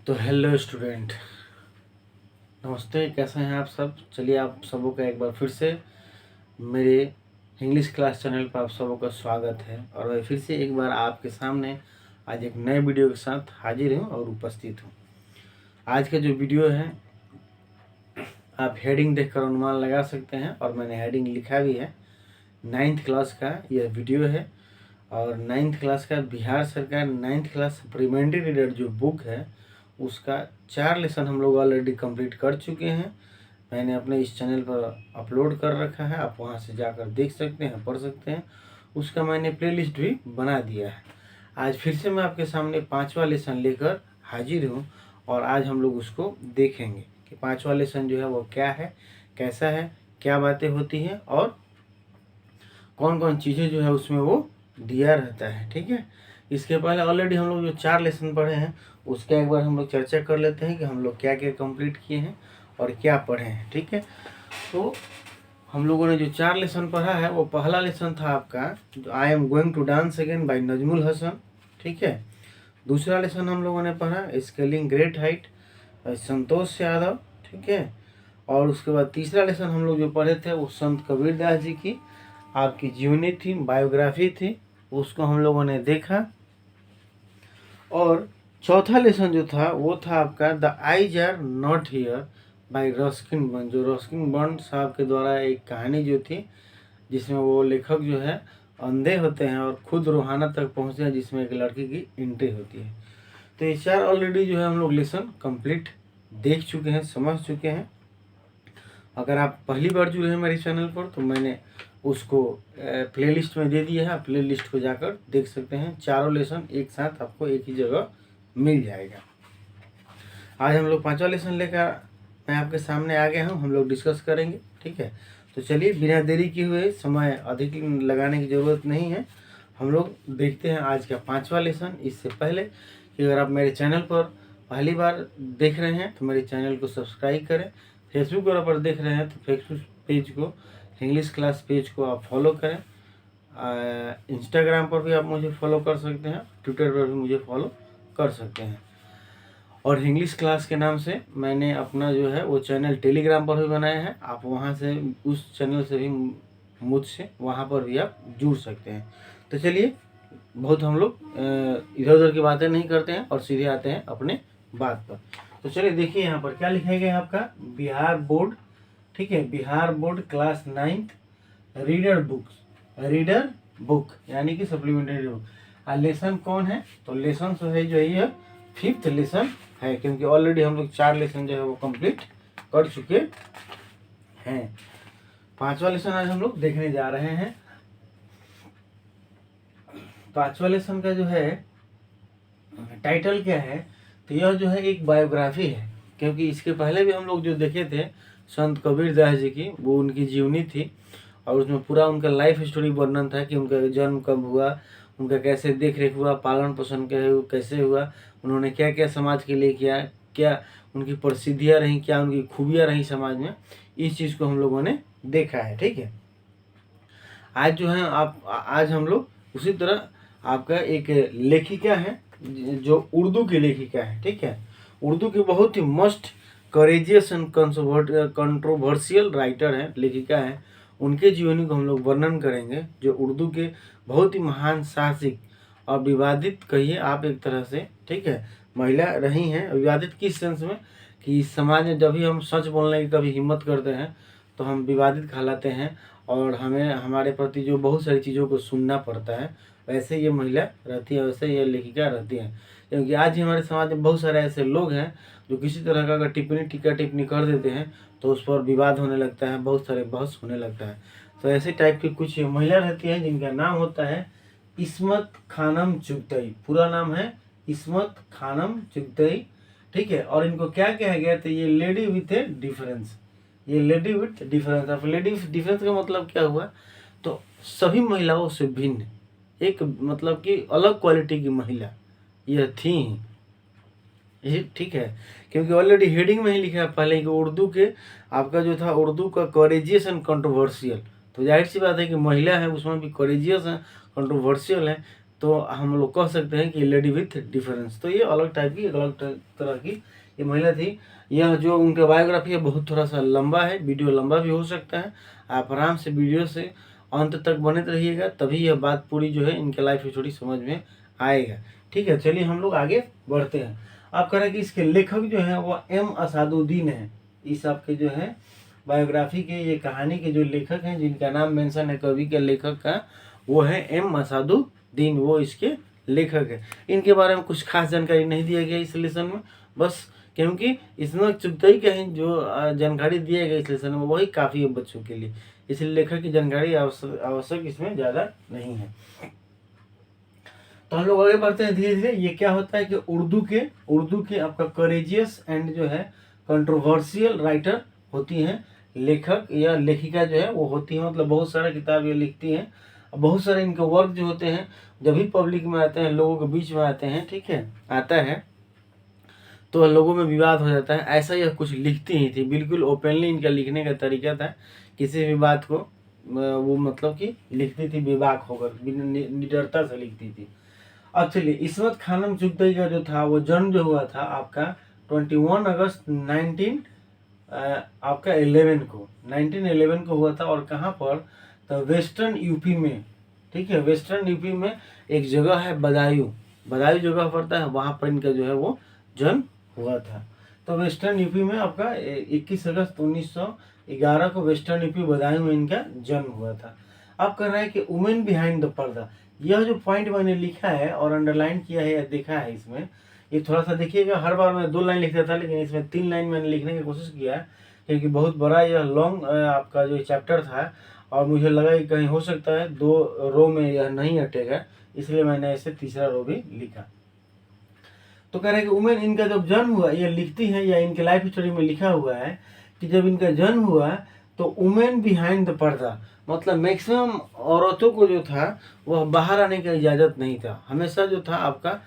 तो hello student, नमस्ते। कैसे हैं आप सब? चलिए, आप सबों का एक बार फिर से मेरे इंग्लिश क्लास चैनल पर आप सबों का स्वागत है। और मैं फिर से एक बार आपके सामने आज एक नए वीडियो के साथ हाजिर हूँ और उपस्थित हूँ। आज का जो वीडियो है, आप हेडिंग देखकर अनुमान लगा सकते हैं और मैंने हेडिंग लिखा भी है। 9th क्लास का यह वीडियो है और 9th क्लास का बिहार सरकार 9th क्लास सप्लीमेंट्री रीडर जो बुक है उसका 4 लेसन हम लोग ऑलरेडी कंप्लीट कर चुके हैं। मैंने अपने इस चैनल पर अपलोड कर रखा है, आप वहां से जाकर देख सकते हैं, पढ़ सकते हैं। उसका मैंने प्लेलिस्ट भी बना दिया है। आज फिर से मैं आपके सामने 5वां लेसन लेकर हाजिर हूँ और आज हम लोग उसको देखेंगे कि 5वां लेसन जो है वो क्या है, कैसा है, क्या बातें होती हैं और कौन कौन चीज़ें जो है उसमें वो दिया रहता है। ठीक है, इसके पहले ऑलरेडी हम लोग जो 4 लेसन पढ़े हैं उसका एक बार हम लोग चर्चा कर लेते हैं कि हम लोग क्या क्या कंप्लीट किए हैं और क्या पढ़े हैं। ठीक है, तो हम लोगों ने जो 4 लेसन पढ़ा है वो पहला लेसन था आपका जो I am going to dance again by Nazmul Hasan. ठीक है, दूसरा लेसन हम लोगों ने पढ़ा scaling great height Santosh Yadav. ठीक है, और उसके बाद तीसरा लेसन हम लोग जो पढ़े थे वो संत कबीर दास जी की आपकी जीवनी थी, बायोग्राफी थी, उसको हम लोगों ने देखा। और चौथा लेसन जो था वो था आपका the eyes are not here by Ruskin बर्न, जो रस्किन बर्न साहब के द्वारा एक कहानी जो थी जिसमें वो लेखक जो है अंधे होते हैं और खुद रूहाना तक पहुँचते हैं, जिसमें एक लड़की की एंट्री होती है। तो ये 4 ऑलरेडी जो है हम लोग लेसन कंप्लीट देख चुके हैं, समझ चुके हैं। अगर आप पहली बार जुड़े हैं मेरे चैनल पर तो मैंने उसको प्लेलिस्ट में दे दिया है, आप प्लेलिस्ट को जाकर देख सकते हैं। चारों लेसन एक साथ आपको एक ही जगह मिल जाएगा। आज हम लोग 5वां लेसन लेकर मैं आपके सामने आ गया हूँ, हम लोग डिस्कस करेंगे। ठीक है, तो चलिए बिना देरी किए हुए, समय अधिक लगाने की ज़रूरत नहीं है, हम लोग देखते हैं आज का 5वां लेसन। इससे पहले कि अगर आप मेरे चैनल पर पहली बार देख रहे हैं तो मेरे चैनल को सब्सक्राइब करें। फेसबुक पर देख रहे हैं तो फेसबुक पेज को, इंग्लिश क्लास पेज को आप फॉलो करें। इंस्टाग्राम पर भी आप मुझे फॉलो कर सकते हैं, ट्विटर पर भी मुझे फॉलो कर सकते हैं। और इंग्लिश क्लास के नाम से मैंने अपना जो है वो चैनल टेलीग्राम पर भी बनाया है, आप वहाँ से उस चैनल से भी मुझसे वहाँ पर भी आप जुड़ सकते हैं। तो चलिए, बहुत हम लोग इधर उधर की बातें नहीं करते हैं और सीधे आते हैं अपने बात पर। तो चलिए देखिए यहाँ पर क्या लिखा गया है आपका बिहार बोर्ड। ठीक है, Bihar board class 9th reader books, reader book यानी कि सप्लीमेंट्री बुक। लेसन कौन है? तो लेसन जो है ये 5th लेसन है, क्योंकि ऑलरेडी हम लोग 4 लेसन जो है वो कंप्लीट कर चुके हैं। 5वां लेसन आज हम लोग देखने जा रहे हैं। 5वां लेसन का जो है टाइटल क्या है? तो यह जो है एक बायोग्राफी है, क्योंकि इसके पहले भी हम लोग जो देखे थे संत कबीर दास जी की, वो उनकी जीवनी थी और उसमें पूरा उनका लाइफ स्टोरी वर्णन था कि उनका जन्म कब हुआ, उनका कैसे देख रेख हुआ, पालन पोषण कैसे हुआ, उन्होंने क्या क्या समाज के लिए किया, क्या उनकी प्रसिद्धियाँ रहीं, क्या उनकी खूबियाँ रहीं समाज में, इस चीज़ को हम लोगों ने देखा है। ठीक है, आज जो है आज हम लोग उसी तरह आपका एक लेखिका है जो उर्दू की लेखिका है। ठीक है, उर्दू की बहुत he must courageous and controversial writer हैं, लेखिका हैं। उनके जीवनी को हम लोग वर्णन करेंगे, जो उर्दू के बहुत ही महान साहसिक और विवादित कहिए आप एक तरह से, ठीक है, महिला रही हैं। विवादित किस सेंस में कि इस समाज में जब भी हम सच बोलने की कभी हिम्मत करते हैं तो हम विवादित कहलाते हैं और हमें हमारे प्रति जो बहुत सारी चीज़ों को सुनना पड़ता है। वैसे ये महिला रहती है, वैसे ये लेखिका रहती है। क्योंकि आज ही हमारे समाज में बहुत सारे ऐसे लोग हैं जो किसी तरह का अगर टिप्पणी टीका टिप्पणी कर देते हैं तो उस पर विवाद होने लगता है, बहुत सारे बहस होने लगता है। तो ऐसे टाइप की कुछ महिला रहती हैं जिनका नाम होता है इस्मत खानम चुगतई। पूरा नाम है इस्मत खानम चुगतई। ठीक है, और इनको क्या कहा गया? तो ये लेडी विथ ए डिफरेंस, ये लेडी विथ डिफरेंस। अब लेडी विथ डिफरेंस का मतलब क्या हुआ? तो सभी महिलाओं से भिन्न, एक मतलब कि अलग क्वालिटी की महिला यह थी ये। ठीक है, क्योंकि ऑलरेडी हेडिंग में ही लिखा है पहले कि उर्दू के आपका जो था उर्दू का करेजियस एंड कंट्रोवर्शियल। तो जाहिर सी बात है कि महिला है, उसमें भी करेजियस है, कंट्रोवर्शियल है, तो हम लोग कह सकते हैं कि लेडी विथ डिफरेंस। तो ये अलग टाइप की, अलग तरह की ये महिला थी। यह जो उनका बायोग्राफी है बहुत थोड़ा सा लंबा है, वीडियो लंबा भी हो सकता है। आप आराम से वीडियो से अंत तक बने रहिएगा, तभी यह बात पूरी जो है इनके लाइफ में थोड़ी समझ में आएगा। ठीक है, चलिए हम लोग आगे बढ़ते हैं। आप कह रहे हैं कि इसके लेखक जो है वो एम असादुद्दीन है। इस आपके जो है बायोग्राफी के, ये कहानी के जो लेखक हैं, जिनका नाम मेंशन है कवि के लेखक का, वो है एम असादुद्दीन, वो इसके लेखक है। इनके बारे में कुछ खास जानकारी नहीं दिया गया इस लेसन में, बस क्योंकि इसमें चुगताई का ही जो जानकारी दिया गया इस लेसन में वही काफ़ी है बच्चों के लिए, इसलिए लेखक की जानकारी आवश्यक इसमें ज़्यादा नहीं है। तो हम लोग आगे बढ़ते हैं धीरे धीरे। ये क्या होता है कि उर्दू के आपका करेजियस एंड जो है कंट्रोवर्शियल राइटर होती हैं, लेखक या लेखिका जो है वो होती है, मतलब बहुत सारा किताब ये लिखती हैं। बहुत सारे इनके वर्क जो होते हैं जब भी पब्लिक में आते हैं, लोगों के बीच में आते हैं, ठीक है, आता है तो लोगों में विवाद हो जाता है। ऐसा यह कुछ लिखती ही थी, बिल्कुल ओपनली इनका लिखने का तरीका था। किसी भी बात को वो मतलब कि लिखती थी बेबाक होकर, निडरता से लिखती थी। अब चलिए, इस्मत खानम चुगताई का जो था वो जन्म जो हुआ था आपका 21 अगस्त 1911 को 1911 को हुआ था। और कहाँ पर? तो वेस्टर्न यूपी में, ठीक है, वेस्टर्न यूपी में एक जगह है बदायूं जगह पड़ता है, वहाँ पर इनका जो है वो जन्म हुआ था। तो वेस्टर्न यूपी में आपका 21 अगस्त 1911 को वेस्टर्न यूपी बदायूं में इनका जन्म हुआ था। अब कह रहा है कि वुमेन बिहाइंड द पर्दा, यह जो पॉइंट मैंने लिखा है और अंडरलाइन किया है या देखा है इसमें, ये थोड़ा सा देखिएगा। हर बार मैं 2 लाइन लिखता था, लेकिन इसमें 3 लाइन मैंने लिखने की कोशिश किया है, क्योंकि बहुत बड़ा यह लॉन्ग आपका जो चैप्टर था, और मुझे लगा कि कहीं हो सकता है 2 रो में यह नहीं अटेगा, इसलिए मैंने इसे तीसरा रो भी लिखा। तो कह रहे हैं कि वुमेन, इनका जब जन्म हुआ, ये लिखती है या इनके लाइफ स्टोरी में लिखा हुआ है कि जब इनका जन्म हुआ तो वुमेन बिहाइंड द पर्दा, मतलब मैक्सिमम औरतों को जो था वह बाहर आने का इजाज़त नहीं था। हमेशा जो था आपका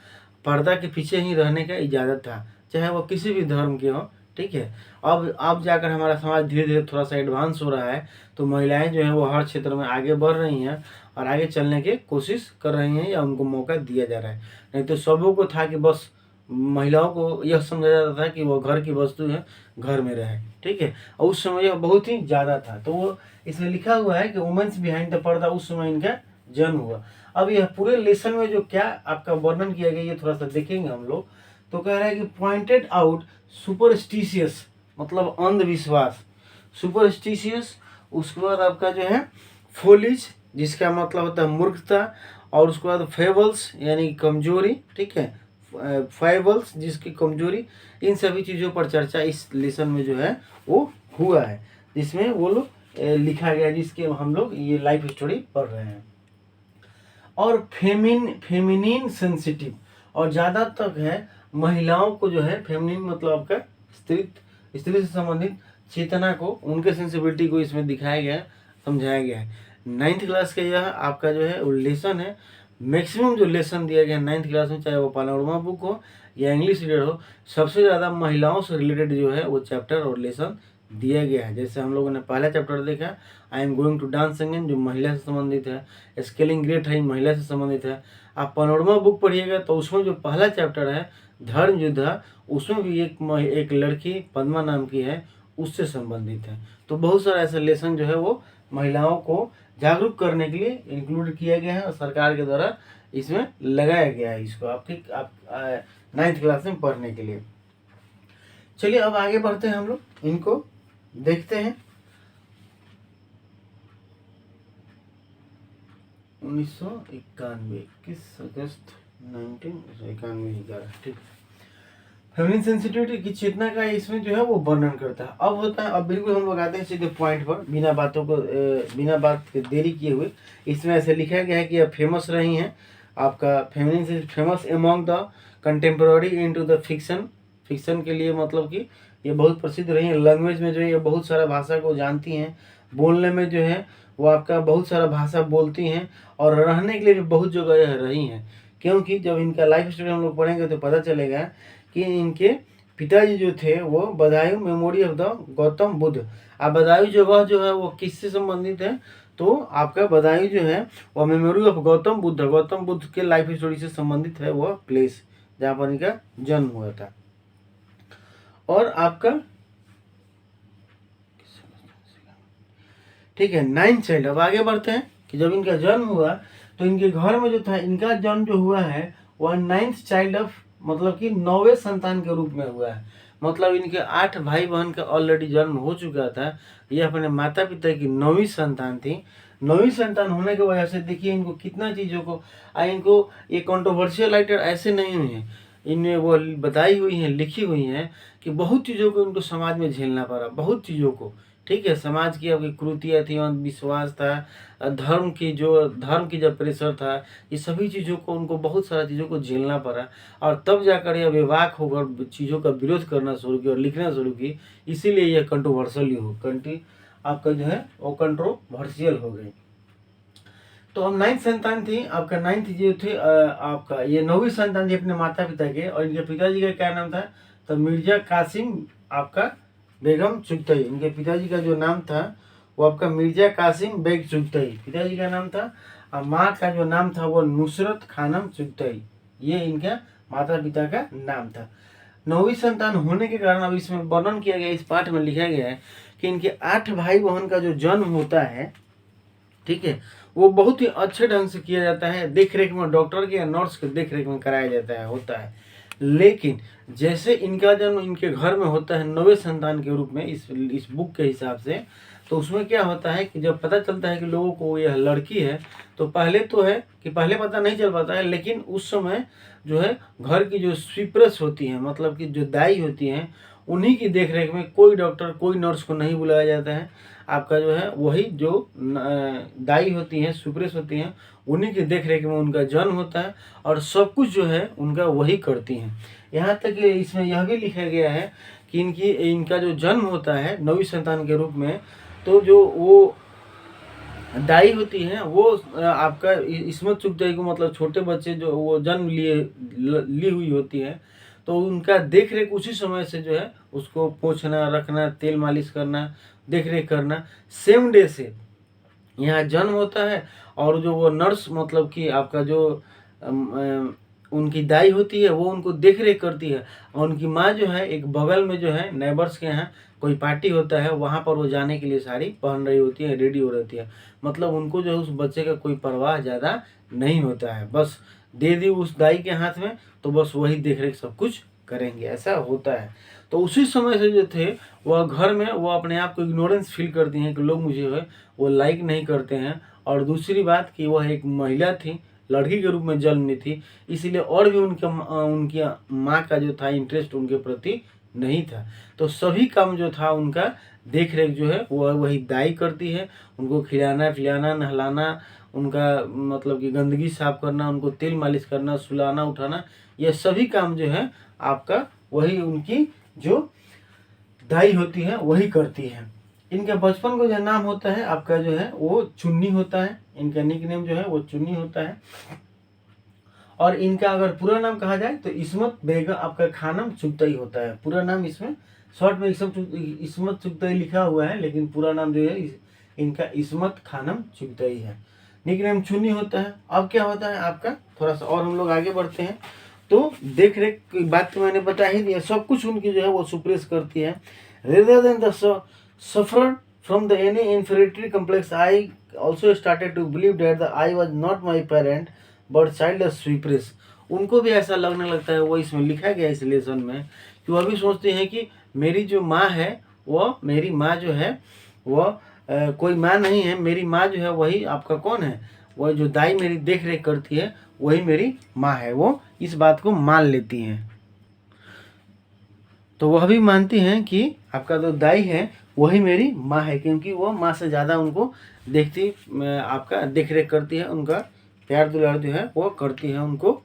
पर्दा के पीछे ही रहने का इजाज़त था, चाहे वो किसी भी धर्म के हो, ठीक है। अब जाकर हमारा समाज धीरे धीरे थोड़ा सा एडवांस हो रहा है, तो महिलाएं जो हैं वो हर क्षेत्र में आगे बढ़ रही हैं और आगे चलने की कोशिश कर रही हैं, या उनको मौका दिया जा रहा है। नहीं तो सबों को था कि बस महिलाओं को यह समझा जाता था कि वो घर की वस्तु है, घर में रहे, ठीक है। और उस समय यह बहुत ही ज़्यादा था। तो वो इसमें लिखा हुआ है कि वुमेन्स बिहाइंड द पर्दा, उस समय इनका जन्म हुआ। अब यह पूरे लेसन में जो क्या आपका वर्णन किया गया, ये थोड़ा सा देखेंगे हम लोग। तो कह रहा है कि पॉइंटेड आउट सुपरस्टिशियस, मतलब अंधविश्वास, सुपरस्टिशियस। उसके बाद आपका जो है फोलिज, जिसका मतलब होता है मूर्खता, और उसके बाद फेबल्स यानी कमजोरी, ठीक है, फाइबल्स जिसकी कमजोरी, इन सभी चीज़ों पर चर्चा इस लेसन में जो है वो हुआ है, जिसमें वो लोग लिखा गया, जिसके हम लोग ये लाइफ स्टोरी पढ़ रहे हैं। और फेमिनिन सेंसिटिव, और ज़्यादा तक है महिलाओं को जो है, फेमिनिन मतलब आपका स्त्री से संबंधित चेतना को, उनके सेंसिबिलिटी को इसमें दिखाया गया है, समझाया गया है। 9th क्लास का यह आपका जो है लेसन है। मैक्सिमम जो लेसन दिया गया है 9th क्लास में, चाहे वो पानोरमा बुक हो या इंग्लिश रीडर हो, सबसे ज़्यादा महिलाओं से रिलेटेड जो है वो चैप्टर और लेसन दिया गया है। जैसे हम लोगों ने पहला चैप्टर देखा, I am going to dance again, जो महिला से संबंधित है। स्केलिंग ग्रेट है, महिला से संबंधित है। आप पानोरमा बुक पढ़िएगा तो उसमें जो पहला चैप्टर है धर्म युद्ध, उसमें भी एक लड़की पद्मा नाम की है, उससे संबंधित है। तो बहुत सारा ऐसा लेसन जो है वो महिलाओं को जागरूक करने के लिए इंक्लूड किया गया है, और सरकार के द्वारा इसमें लगाया गया है इसको आप 9th क्लास में पढ़ने के लिए। चलिए अब आगे बढ़ते हैं, हम लोग इनको देखते हैं। 1991, 21 अगस्त 1991, ठीक। फेमिनिन सेंसिटिविटी की चेतना का इसमें जो है वो वर्णन करता है। अब होता है, अब बिल्कुल हम लोग आते हैं सीधे पॉइंट पर, बिना बात के देरी किए हुए। इसमें ऐसे लिखा गया है कि यह फेमस रही हैं आपका, फेमिनिन से famous among the contemporary into the fiction के लिए, मतलब कि ये बहुत प्रसिद्ध रही है। लैंग्वेज में जो है ये बहुत सारा भाषा को जानती हैं, बोलने में जो है वो आपका बहुत सारा भाषा बोलती हैं, और रहने के लिए भी बहुत जगह यह रही हैं। क्योंकि जब इनका लाइफ स्टोरी हम लोग पढ़ेंगे तो पता चलेगा कि इनके पिताजी जो थे वो Budaun memory of the Gautam Buddha. अब बदायूं जगह जो है वो किससे संबंधित है? तो आपका बदायूं जो है वह मेमोरी ऑफ गौतम बुद्ध के लाइफ स्टोरी से संबंधित है वह प्लेस जहाँ पर इनका जन्म हुआ था। और आपका ठीक है 9th चाइल्ड। अब आगे बढ़ते हैं कि जब इनका जन्म हुआ तो इनके घर में जो था इनका जन्म जो हुआ है वह 9th चाइल्ड ऑफ मतलब कि 9वें संतान के रूप में हुआ है। मतलब इनके 8 भाई बहन का ऑलरेडी जन्म हो चुका था। ये अपने माता पिता की 9वीं संतान थी। 9वीं संतान होने की वजह से देखिए इनको कितना चीज़ों को इनको ये कंट्रोवर्शियल राइटर ऐसे नहीं हुए हैं, इनमें वो बताई हुई हैं, लिखी हुई हैं कि बहुत चीज़ों को इनको समाज में झेलना पड़ा, बहुत चीज़ों को। ठीक है, समाज की आपकी कुरीतियाँ थी, अंधविश्वास था, धर्म की जब प्रेशर था, ये सभी चीज़ों को उनको बहुत सारा चीज़ों को झेलना पड़ा। और तब जाकर यह बेबाक होकर चीज़ों का विरोध करना शुरू किया और लिखना शुरू की। इसीलिए यह कंट्रोवर्शियल आपका जो है वो कंट्रोवर्शियल हो गई। तो हम 9th संतान थी आपका। 9th जो थे आपका ये 9वीं संतान थी अपने माता पिता के। और इनके पिताजी का क्या नाम था? तो मिर्जा कासिम आपका बेगम चुगतई। इनके पिताजी का जो नाम था वो आपका मिर्जा कासिम बेग चुगतई पिताजी का नाम था। और माँ का जो नाम था वो नुसरत खानम चुगतई। ये इनका माता पिता का नाम था। 9वीं संतान होने के कारण अब इसमें वर्णन किया गया, इस पाठ में लिखा गया है कि इनके 8 भाई बहन का जो जन्म होता है, ठीक है, वो बहुत ही अच्छे ढंग से किया जाता है। देख रेख में डॉक्टर के या नर्स के देख रेख में कराया जाता है, होता है। लेकिन जैसे इनका जन्म इनके घर में होता है 9वें संतान के रूप में इस बुक के हिसाब से, तो उसमें क्या होता है कि जब पता चलता है कि लोगों को यह लड़की है, तो पहले तो है कि पहले पता नहीं चल पाता है, लेकिन उस समय जो है घर की जो स्वीपर्स होती हैं, मतलब कि जो दाई होती हैं, उन्हीं की देख रेख में कोई डॉक्टर कोई नर्स को नहीं बुलाया जाता है। आपका जो है वही जो दाई होती हैं, स्वीपर्स होती हैं, उन्हीं की देख रेख में उनका जन्म होता है और सब कुछ जो है उनका वही करती हैं। यहाँ तक कि इसमें यह भी लिखा गया है कि इनका जो जन्म होता है 9वीं संतान के रूप में, तो जो वो दाई होती हैं वो आपका इस्मत चुगताई को, मतलब छोटे बच्चे जो वो जन्म ली हुई होती है, तो उनका देख रेख उसी समय से जो है उसको पोंछना, रखना, तेल मालिश करना, देख रेख करना, सेम डे से यहाँ जन्म होता है। और जो वो नर्स मतलब कि आपका जो उनकी दाई होती है वो उनको देख रेख करती है। और उनकी माँ जो है एक बगल में जो है नेबर्स के यहाँ कोई पार्टी होता है, वहाँ पर वो जाने के लिए साड़ी पहन रही होती है, रेडी हो रहती है। मतलब उनको जो है उस बच्चे का कोई परवाह ज़्यादा नहीं होता है, बस दे दी उस दाई के हाथ में तो बस वही देख रेख सब कुछ करेंगे, ऐसा होता है। तो उसी समय से जो थे वह घर में वो अपने आप को इग्नोरेंस फील करती हैं कि लोग मुझे जो है वो लाइक नहीं करते हैं। और दूसरी बात कि वह एक महिला थी, लड़की के रूप में जन्म ली थी, इसीलिए और भी उनकी माँ का जो था इंटरेस्ट उनके प्रति नहीं था। तो सभी काम जो था उनका देख रेख जो है वह वही दाई करती है। उनको खिलाना पिलाना, नहलाना, उनका मतलब कि गंदगी साफ करना, उनको तेल मालिश करना, सुलाना उठाना, यह सभी काम जो है आपका वही उनकी जो दाई होती है वही करती है। इनके बचपन को जो नाम होता है आपका जो है वो चुन्नी होता है। इनका निकनेम जो है वो चुन्नी होता है। और इनका अगर पूरा नाम कहा जाए तो इस्मत बेगम आपका खानम चुगतई होता है। पूरा नाम इसमें शॉर्ट में इस्मत चुगतई लिखा हुआ है, लेकिन पूरा नाम जो है इनका इस्मत खानम चुगतई है। निकनेम चुन्नी होता है। अब क्या होता है आपका, थोड़ा सा और हम लोग आगे बढ़ते हैं। तो देख रेख की बात तो मैंने बता ही दिया, सब कुछ उनकी जो है वो सुप्रेस करती है। Rather than the suffer from the any inferiority complex, I also started to believe that the I was not my parent but child suppress. उनको भी ऐसा लगने लगता है, वो इसमें लिखा गया इस लेसन में, कि वह भी सोचते हैं कि मेरी जो माँ है वो मेरी माँ जो है वह कोई माँ नहीं है, मेरी माँ जो है वही आपका कौन है, वह जो दाई मेरी देख रेख करती है वही मेरी माँ है। वो इस बात को मान लेती हैं। तो वह भी मानती हैं कि आपका जो दाई है वही मेरी माँ है, क्योंकि वो माँ से ज़्यादा उनको देखती, आपका देख रेख करती है, उनका प्यार दुलार जो है वो करती है, उनको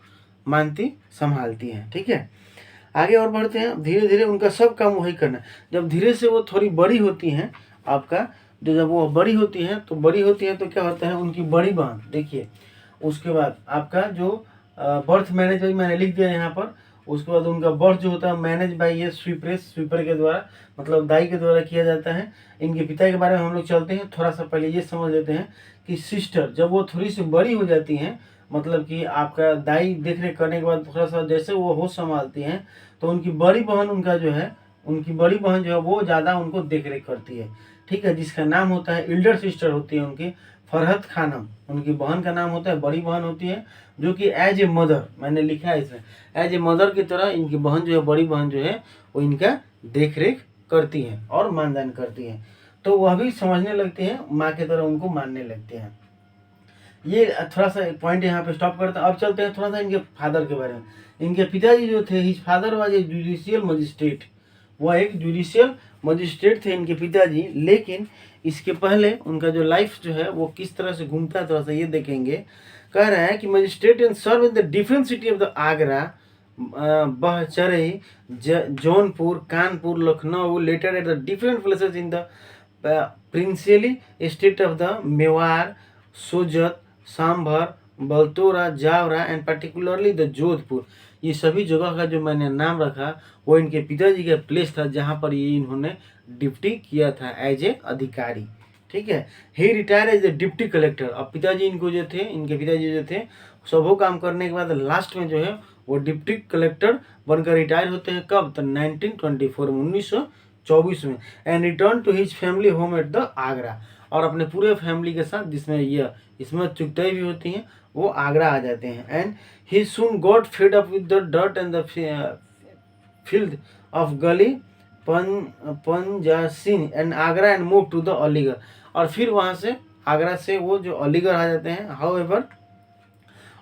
मानती संभालती हैं। ठीक है, आगे और बढ़ते हैं। धीरे धीरे उनका सब काम वही करना। जब धीरे से वो थोड़ी बड़ी होती हैं आपका, जब वो बड़ी होती हैं तो क्या होता है, उनकी बड़ी बहन देखिए, उसके बाद आपका जो बर्थ मैनेजर मैंने लिख दिया यहाँ पर, उसके बाद उनका बर्थ जो होता है मैनेज बाय ये स्वीपर के द्वारा, मतलब दाई के द्वारा किया जाता है। इनके पिता के बारे में हम लोग चलते हैं, थोड़ा सा पहले ये समझ लेते हैं कि सिस्टर जब वो थोड़ी सी बड़ी हो जाती हैं, मतलब कि आपका दाई देख रेख करने के बाद थोड़ा सा जैसे वो होश संभालती हैं, तो उनकी बड़ी बहन उनकी बड़ी बहन जो है वो ज़्यादा उनको देख रेख करती है, ठीक है, जिसका नाम होता है एल्डर सिस्टर होती है उनकी फरहत खानम, उनकी बहन का नाम होता है, बड़ी बहन होती है, जो कि एज ए मदर, मैंने लिखा है इसमें, एज ए मदर की तरह इनकी बहन जो है, बड़ी बहन जो है वो इनका देख रेख करती है और मानदान करती है। तो वह भी समझने लगते हैं, माँ की तरह उनको मानने लगते हैं। ये थोड़ा सा पॉइंट यहाँ पे स्टॉप करते हैं। अब चलते हैं थोड़ा सा इनके फादर के बारे में। इनके पिताजी जो थे, his father was a judicial magistrate, वह एक जुडिशियल मजिस्ट्रेट थे इनके पिताजी। लेकिन इसके पहले उनका जो लाइफ जो है वो किस तरह से घूमता है, थोड़ा सा ये देखेंगे। कह रहा है कि magistrate and serve in the different city of the Agra, बहचरई, Jaunpur, Kanpur, Lucknow, later at the different places in the principally state of the Mewar, Sojat, Sambhar, Balotra, Jaora and particularly the Jodhpur. ये सभी जगह का जो मैंने नाम रखा वो इनके पिताजी का प्लेस था जहाँ पर ये इन्होंने ड्यूटी किया था एज ए अधिकारी, ठीक है। He retire as a deputy collector. अब पिताजी इनको जो थे, इनके पिताजी जो थे, सबो काम करने के बाद लास्ट में जो है वो डिप्टी कलेक्टर बनकर रिटायर होते हैं। कब? तो 1924 में, 1924 में। And return to his family home at the Agra, और अपने पूरे फैमिली के साथ, जिसमें यह इसमें चुगताई भी होती हैं, वो आगरा आ जाते हैं। And he soon got fed up with the dirt and the filth of gali पंजासिन and Agra and move to the Aligarh. और फिर वहाँ से आगरा से वो जो अलीगढ़ आ जाते हैं। हाउएवर,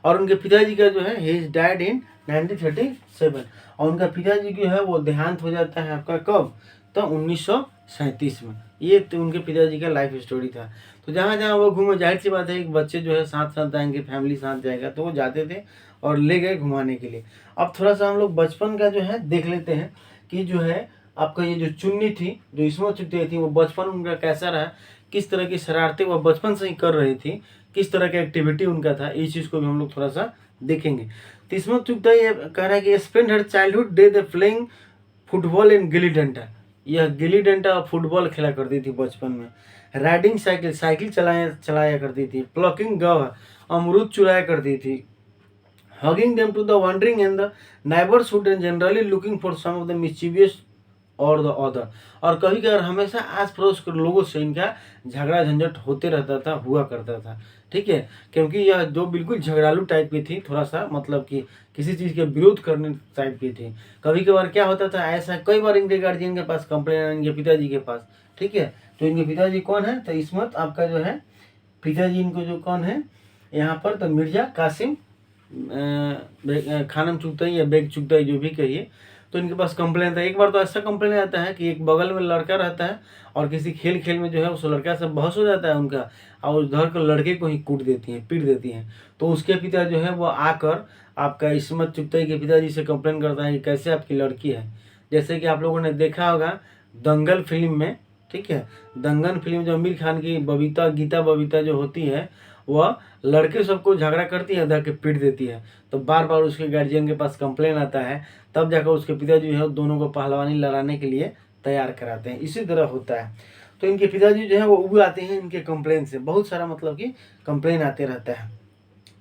और उनके पिताजी का जो है ही डाइड इन 1937, और उनका पिताजी जो है वो देहांत हो जाता है आपका कब? तो 1937 में। ये तो उनके पिताजी का लाइफ स्टोरी था। तो जहाँ जहाँ वो घूमे, जाहिर सी बात है एक बच्चे जो है साथ साथ आएंगे, फैमिली साथ जाएगा, तो वो जाते थे और ले गए घुमाने के लिए। अब थोड़ा सा हम लोग बचपन का जो है देख लेते हैं कि जो है आपका ये जो चुन्नी थी, जो इसमें चुटती थी, वो बचपन उनका कैसा रहा, किस तरह की शरारतें वह बचपन से ही कर रही थी, किस तरह का एक्टिविटी उनका था, इस चीज़ को भी हम लोग थोड़ा सा देखेंगे। तो इसमें चुगता ये कह रहा है कि spend her childhood day the playing football and gilli danda. यह गिल्ली डंडा और फुटबॉल खेला करती थी बचपन में। राइडिंग साइकिल, साइकिल चलाया करती थी। प्लकिंग गव, अमरूद चुराया करती थी। Hugging them to the wandering and the neighbourhood and generally looking for some of the mischievous और द अदर। और कभी कभार हमेशा आस पड़ोस के लोगों से इनका झगड़ा झंझट होते रहता था, हुआ करता था, ठीक है। क्योंकि यह जो बिल्कुल झगड़ालू टाइप की थी, थोड़ा सा मतलब कि किसी चीज़ के विरोध करने टाइप की थी। कभी कभार क्या होता था, ऐसा कई बार इनके गार्जियन के पास कंप्लेन, इनके पिताजी के पास, ठीक है। तो इनके पिताजी कौन है? तो इसमत आपका जो है पिताजी, इनको जो कौन है यहाँ पर, तो मिर्जा कासिम खानम चुगताई या बेग चुगताई, जो भी कहिए। तो इनके पास कंप्लेन था। एक बार तो ऐसा कंप्लेन आता है कि एक बगल में लड़का रहता है और किसी खेल खेल में जो है उस लड़का से बहस हो जाता है उनका, और उधर के लड़के को ही कूट देती हैं, पीट देती हैं। तो उसके पिता जो है वो आकर आपका इसमत चुगताई के पिताजी से कंप्लेन करता है कि कैसे आपकी लड़की है। जैसे कि आप लोगों ने देखा होगा दंगल फिल्म में, ठीक है, दंगल फिल्म जो आमिर खान की गीता बबीता जो होती है, वह लड़के सबको झगड़ा करती है, उधर के पीट देती है। तो बार बार उसके गार्जियन के पास कंप्लेन आता है, तब जाकर उसके पिताजी जो है दोनों को पहलवानी लड़ाने के लिए तैयार कराते हैं। इसी तरह होता है। तो इनके पिताजी जो है वो उब आते हैं इनके कंप्लेन से, बहुत सारा मतलब कि कंप्लेन आते रहता है।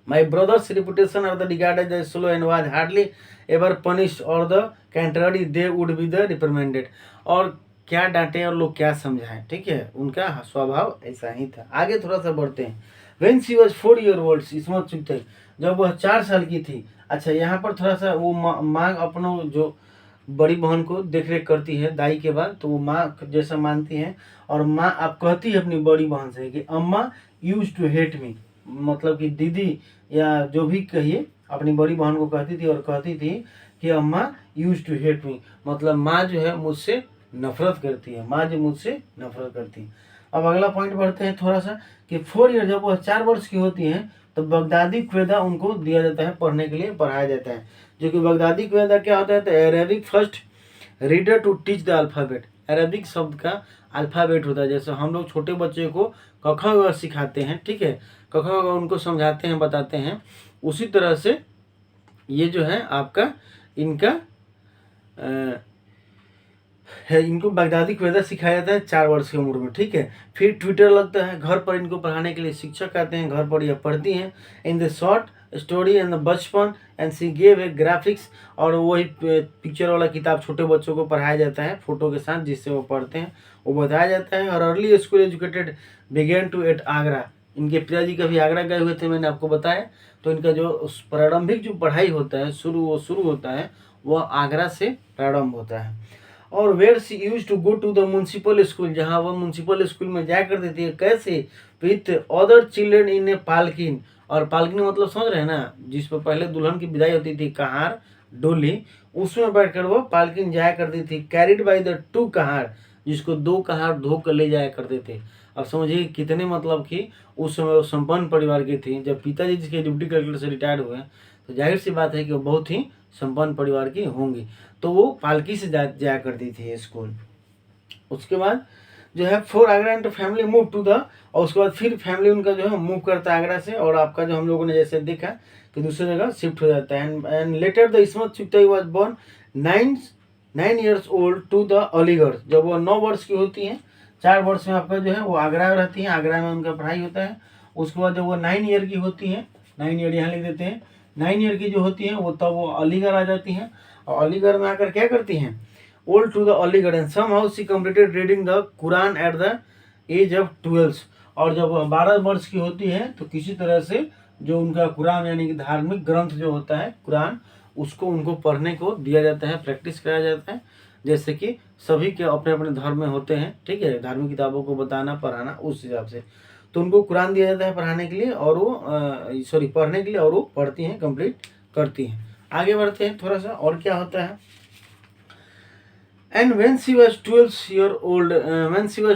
My brother's reputation of the regarded the slow and was hardly ever punished or the contrary they would be the reprimanded. और क्या डांटे और लोग क्या समझाएं, ठीक है, उनका स्वभाव ऐसा ही था। आगे थोड़ा सा बढ़ते हैं। When she was 4 years old, Ismat Chughtai जब वह 4 साल की थी। अच्छा, यहाँ पर थोड़ा सा वो माँ अपनों जो बड़ी बहन को देख रेख करती है दाई के बाद, तो वो माँ जैसा मानती है। और माँ आप कहती है अपनी बड़ी बहन से कि अम्मा यूज टू हेट मी, मतलब कि दीदी या जो भी कहिए, अपनी बड़ी बहन को कहती थी और कहती थी कि अम्मा यूज टू हेट मी, मतलब माँ जो है मुझसे नफरत करती है, माँ जो मुझसे नफरत करती है। अब अगला पॉइंट बढ़ते हैं थोड़ा सा कि 4 ईयर जब वह 4 वर्ष की होती हैं तो बगदादी क्वेदा उनको दिया जाता है, पढ़ने के लिए पढ़ाया जाता है। जो कि बगदादी क्वेदा क्या होता है? तो Arabic first reader to teach the alphabet. Arabic शब्द का अल्फ़ाबेट होता है। जैसे हम लोग छोटे बच्चे को क ख ग सिखाते हैं, ठीक है, क ख ग उनको समझाते हैं, बताते हैं, उसी तरह से ये जो है आपका इनका है, इनको बगदादी वेदा सिखाया जाता है 4 वर्ष की उम्र में, ठीक है। फिर ट्विटर लगता है, घर पर इनको पढ़ाने के लिए शिक्षक आते हैं, घर पर यह पढ़ती हैं। In the short story and the bachpan and she gave a graphics, और वही पिक्चर वाला किताब छोटे बच्चों को पढ़ाया जाता है फोटो के साथ, जिससे वो पढ़ते हैं, वो बताया जाता है। और early school educated begin to at Agra, इनके पिताजी कभी आगरा गए हुए थे, मैंने आपको बताया। तो इनका जो प्रारंभिक जो पढ़ाई होता है वो शुरू होता है वह आगरा से प्रारंभ होता है। और where she used to go to the municipal school, जहाँ वह म्यूनसिपल स्कूल में जाया करती थी। कैसे? With other children in a palanquin, और पालकिन मतलब समझ रहे हैं ना, जिस पर पहले दुल्हन की विदाई होती थी, कहार डोली, उसमें बैठकर वो पालकिन जाया करती थी। कैरिड बाई द 2 कहार, जिसको 2 कहार धो कर ले जाया करते थे। अब समझिए कितने मतलब कि उस समय वो संपन्न परिवार की थी। जब पिताजी जिसके डिप्टी कलेक्टर से रिटायर्ड हुए तो जाहिर सी बात है कि वो बहुत ही संपन्न परिवार की होंगी, तो वो पालकी से जाया करती थी स्कूल। उसके बाद जो है for Agra and family move to the, और उसके बाद फिर फैमिली उनका जो है मूव करता है आगरा से, और आपका जो हम लोगों ने जैसे देखा कि दूसरी जगह शिफ्ट हो जाता है। And later the Ismat Chughtai was born 9 years old to the Aligarh, जब वो 9 वर्ष की होती हैं, 4 वर्ष में आपका जो है वो आगरा में रहती हैं, आगरा में उनका पढ़ाई होता है। उसके बाद जब वो 9 ईयर की होती हैं, 9 ईयर यहाँ लिख देते हैं, 9 ईयर की जो होती हैं वो तब वो अलीगढ़ आ जाती हैं, और अलीगढ़ में आकर क्या करती हैं, old to the Aligarh, and somehow she completed reading the Quran at the age of 12। और जब 12 वर्ष की होती है तो किसी तरह से जो उनका कुरान यानी कि धार्मिक ग्रंथ जो होता है कुरान, उसको उनको पढ़ने को दिया जाता है, प्रैक्टिस कराया जाता है। जैसे कि सभी के अपने अपने धर्म में होते हैं, ठीक है, धार्मिक किताबों को बताना पढ़ाना, उस हिसाब से तो उनको कुरान दिया जाता है पढ़ाने के लिए, और वो पढ़ने के लिए, और वो पढ़ती हैं, कंप्लीट करती हैं। आगे बढ़ते हैं थोड़ा सा, और क्या होता है। And when she was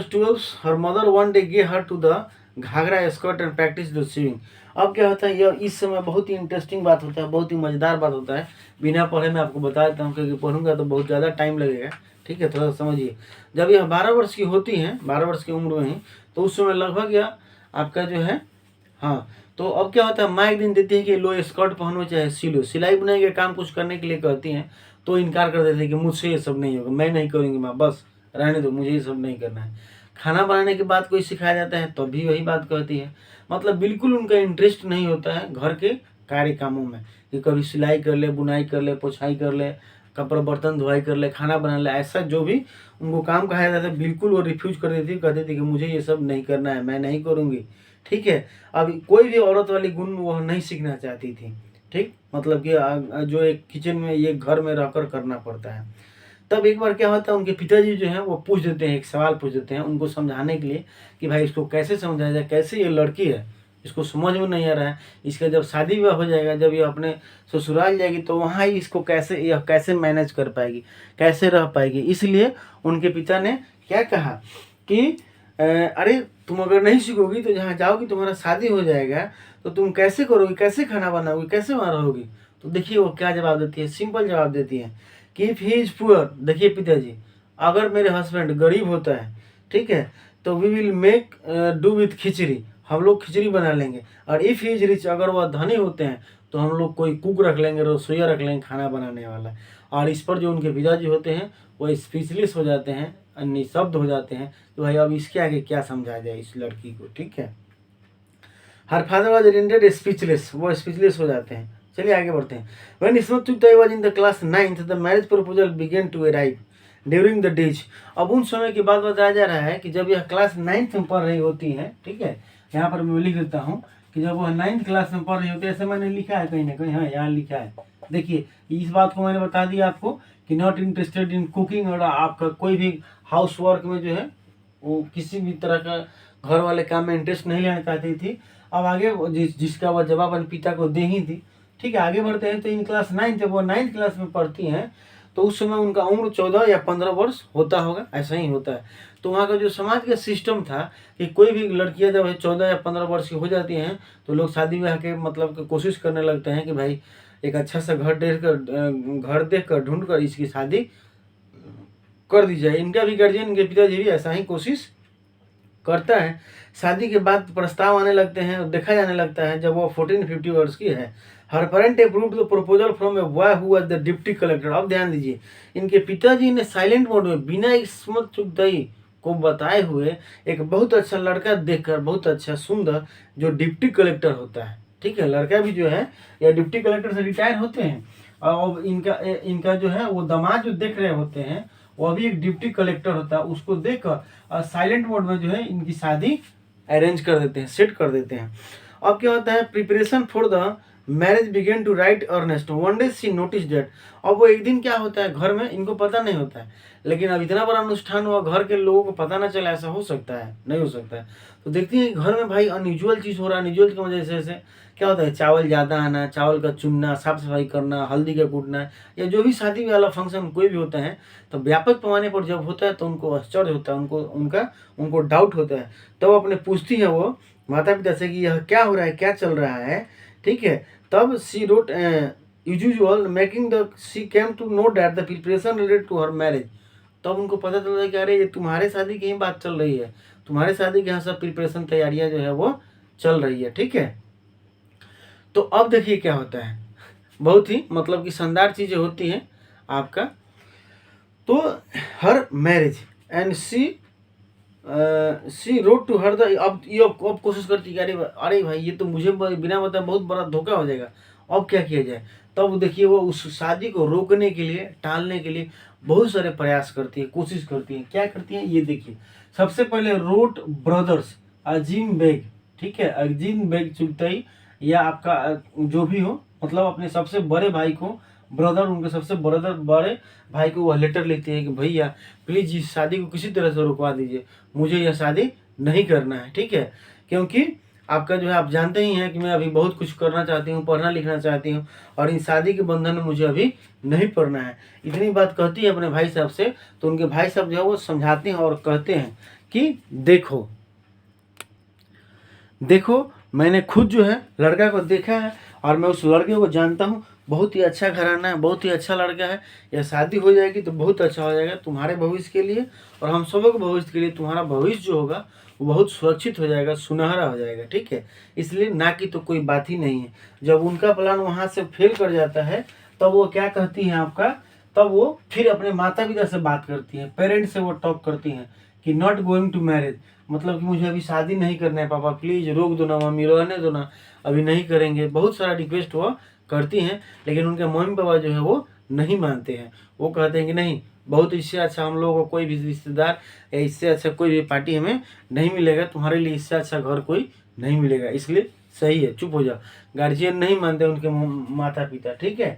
12, her mother one day gave her to the ghagra skirt and practice the swimming. अब क्या होता है, यह इस समय बहुत ही इंटरेस्टिंग बात होता है, बहुत ही मज़ेदार बात होता है। बिना पढ़े मैं आपको बता देता हूँ, क्योंकि पढ़ूंगा तो बहुत ज़्यादा टाइम लगेगा, ठीक है, थोड़ा सा समझिए। जब यह 12 वर्ष की होती हैं, 12 वर्ष की उम्र में ही, तो उस समय लगभग यह आपका जो है, हाँ, तो अब क्या होता है, माँ एक दिन देती है कि लो स्कर्ट पहनो चाहे सिलो, सिलाई बुनाई के काम कुछ करने के लिए कहती हैं, तो इनकार कर देते हैं कि मुझसे ये सब नहीं होगा, मैं नहीं करूँगी माँ, बस रहने दो, मुझे ये सब नहीं करना है। खाना बनाने के बाद कोई सिखाया जाता है तो भी वही बात कहती है, मतलब बिल्कुल उनका इंटरेस्ट नहीं होता है घर के कार्य कामों में, कि कभी सिलाई कर ले, बुनाई कर ले, पोछाई कर ले, कपड़ा बर्तन धुलाई कर ले, खाना बना ले, ऐसा जो भी उनको काम कहा जाता है बिल्कुल वो रिफ्यूज कर देती, कहती थी कि मुझे ये सब नहीं करना है, मैं नहीं करूँगी, ठीक है। अब कोई भी औरत वाली गुण वह नहीं सीखना चाहती थी, ठीक, मतलब कि जो एक किचन में, ये घर में रहकर करना पड़ता है। तब एक बार क्या होता है, उनके पिताजी जो हैं वो पूछ देते हैं, एक सवाल पूछ देते हैं उनको समझाने के लिए कि भाई इसको कैसे समझाया जाए, कैसे ये लड़की है, इसको समझ में नहीं आ रहा है, इसका जब शादी विवाह हो जाएगा, जब ये अपने ससुराल जाएगी तो वहाँ ही इसको कैसे मैनेज कर पाएगी, कैसे रह पाएगी। इसलिए उनके पिता ने क्या कहा कि अरे तुम अगर नहीं सीखोगी तो जहाँ जाओगी तुम्हारा शादी हो जाएगा, तो तुम कैसे करोगी, कैसे खाना बनाओगी, कैसे वहाँ रहोगी। तो देखिए वो क्या जवाब देती है, सिंपल जवाब देती है कि इफ़ ही इज़ पुअर, देखिए पिताजी, अगर मेरे हस्बैंड गरीब होता है, ठीक है, तो we will make do with khichdi, हम लोग खिचड़ी बना लेंगे। और इफ़ ही इज़ रिच, अगर वह धनी होते हैं तो हम लोग कोई कुक रख लेंगे, रसोईया रख लेंगे खाना बनाने वाला। और इस पर जो उनके पिताजी होते हैं वो स्पीचलेस हो जाते हैं, निशब्द हो जाते हैं, तो भाई अब इसके आगे क्या समझाया जाए इस लड़की को, ठीक है। Her father was rendered speechless, वो स्पीचलेस हो जाते हैं। चलिए आगे बढ़ते हैं। When Ismat Chughtai was in the class 9th, the marriage proposal begin to arrive during the days. अब उन समय की बात बताया जा रहा है कि जब यह क्लास 9th में पढ़ रही होती है, ठीक है, यहाँ पर मैं लिख देता हूँ कि जब वह 9th क्लास में पढ़ रही होती है, ऐसे मैंने लिखा है कहीं ना कहीं, हाँ यहाँ लिखा है, देखिए इस बात को मैंने बता दिया आपको कि नॉट इंटरेस्टेड इन कुकिंग, और आपका कोई भी हाउस वर्क में जो है वो किसी भी तरह का घर वाले काम में इंटरेस्ट नहीं लेना चाहती थी। अब आगे जिसका वह जवाब अपने पिता को दे ही थी, ठीक है। आगे बढ़ते हैं तो इन क्लास 9, जब वो 9th क्लास में पढ़ती हैं तो उस समय उनका उम्र 14 या 15 वर्ष होता होगा, ऐसा ही होता है। तो वहाँ का जो समाज का सिस्टम था कि कोई भी लड़कियाँ जब 14 या 15 वर्ष की हो जाती हैं तो लोग शादी ब्याह के मतलब कोशिश करने लगते हैं कि भाई एक अच्छा सा घर देख कर ढूंढ कर इसकी शादी कर दी जाए। इनका भी गार्जियन, इनके पिताजी भी ऐसा ही कोशिश करता है। शादी के बाद प्रस्ताव आने लगते हैं, देखा जाने लगता है जब वो 14-15 वर्ष की है। Her parent approved the proposal from a boy who was the deputy collector. अब ध्यान दीजिए, इनके पिताजी ने साइलेंट मोड में बिना इस्मत चुगताई को बताए हुए एक बहुत अच्छा लड़का देखकर, बहुत अच्छा सुंदर, जो डिप्टी कलेक्टर होता है, ठीक है, लड़का भी जो है या डिप्टी कलेक्टर से रिटायर होते हैं, और इनका जो है वो दामाद जो देख रहे होते हैं वो अभी एक डिप्टी कलेक्टर होता है, उसको देखकर साइलेंट मोड में जो है इनकी शादी अरेंज कर देते हैं, सेट कर देते हैं। अब क्या होता है, preparation for the marriage begin to right earnest, one day she notice date. अब वो एक दिन क्या होता है, घर में इनको पता नहीं होता है, लेकिन अब इतना बड़ा अनुष्ठान हुआ, घर के लोगों को पता ना चला, ऐसा हो सकता है? नहीं हो सकता है। तो देखते हैं घर में भाई अनयूजुअल चीज़ हो रहा है। अनयूजुअल की वजह से क्या होता है, चावल ज़्यादा आना, चावल का चुनना, साफ सफाई करना, हल्दी का कूटना, या जो भी शादी वाला फंक्शन कोई भी होता है, तो व्यापक पैमाने पर जब होता है तो उनको आश्चर्य होता है, उनको डाउट होता है। तब तो अपने पूछती है वो माता पिता से कि यह क्या हो रहा है, क्या चल रहा है, ठीक है। तब she wrote usual making the she came to know that the preparation related to her marriage. तब उनको पता चलता है कि अरे ये तुम्हारे शादी की ही बात चल रही है, तुम्हारे शादी के यहाँ सब प्रिपरेशन तैयारियां जो है वो चल रही है, ठीक है। तो अब देखिए क्या होता है, बहुत ही मतलब कि शानदार चीज़ें होती हैं आपका। तो her marriage and she wrote to her the, अब कोशिश करती है कि अरे भाई ये तो मुझे बिना बताए बहुत बड़ा धोखा हो जाएगा, अब क्या किया जाए। तब देखिए वो उस शादी को रोकने के लिए, टालने के लिए बहुत सारे प्रयास करती है, कोशिश करती है। क्या करती है ये देखिए, सबसे पहले रोट ब्रदर्स अजीम बेग, ठीक है, अजीम बेग चुगताई, या आपका जो भी हो, मतलब अपने सबसे बड़े भाई को, ब्रदर, उनके सबसे बड़े भाई को वह लेटर लिखते हैं कि भैया प्लीज़ इस शादी को किसी तरह से रुकवा दीजिए, मुझे यह शादी नहीं करना है, ठीक है। क्योंकि आपका जो है, आप जानते ही हैं कि मैं अभी बहुत कुछ करना चाहती हूँ, पढ़ना लिखना चाहती हूँ, और इन शादी के बंधन में मुझे अभी नहीं पड़ना है। इतनी बात कहती है अपने भाई साहब से, तो उनके भाई साहब जो है वो समझाते हैं और कहते हैं कि देखो मैंने खुद जो है लड़का को देखा है, और मैं उस लड़के को जानता हूँ, बहुत ही अच्छा घराना है, बहुत ही अच्छा लड़का है, यह शादी हो जाएगी तो बहुत अच्छा हो जाएगा तुम्हारे भविष्य के लिए, और हम सबों के भविष्य के लिए। तुम्हारा भविष्य जो होगा वो बहुत सुरक्षित हो जाएगा, सुनहरा हो जाएगा, ठीक है। इसलिए ना कि तो कोई बात ही नहीं है। जब उनका प्लान वहाँ से फेल कर जाता है, तब वो क्या कहती हैं आपका, तब वो फिर अपने माता पिता से बात करती हैं, पेरेंट्स से वो टॉक करती हैं कि नॉट गोइंग टू मैरिज, मतलब कि मुझे अभी शादी नहीं करना है, पापा प्लीज़ रोक दो ना, मम्मी रहने दो ना, अभी नहीं करेंगे। बहुत सारा रिक्वेस्ट वो करती हैं, लेकिन उनके मम्मी पापा जो है वो नहीं मानते हैं। वो कहते हैं कि नहीं, बहुत इससे अच्छा हम लोगों को कोई भी रिश्तेदार या इससे अच्छा कोई भी पार्टी हमें नहीं मिलेगा, तुम्हारे लिए इससे अच्छा घर कोई नहीं मिलेगा, इसलिए सही है चुप हो जाओ। गार्जियन नहीं मानते उनके माता पिता, ठीक है।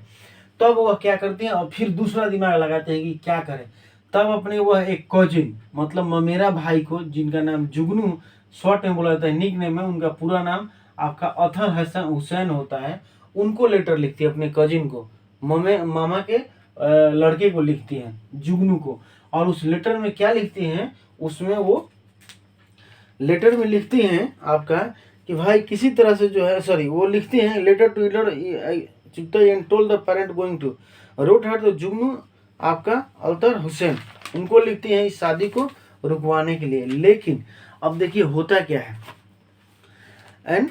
तब वह क्या करते हैं, और फिर दूसरा दिमाग लगाते हैं कि क्या करें। तब अपने वह एक कजिन, मतलब ममेरा भाई को, जिनका नाम जुगनू शॉर्ट में बोला जाता है, निक नेम है, उनका पूरा नाम आपका अथर हसन हुसैन होता है, उनको लेटर लिखती है, अपने कजिन को, मामा के लड़के को लिखती हैं, जुगनू को। और उस लेटर में क्या लिखती हैं, उसमें वो लेटर में लिखती हैं आपका कि भाई किसी तरह से जो है, सॉरी, वो लिखती हैं letter to and told the parent going to wrote her the जुगनू आपका अल्तर हुसैन, उनको लिखती हैं इस शादी को रुकवाने के लिए। लेकिन अब देखिए होता क्या है, एंड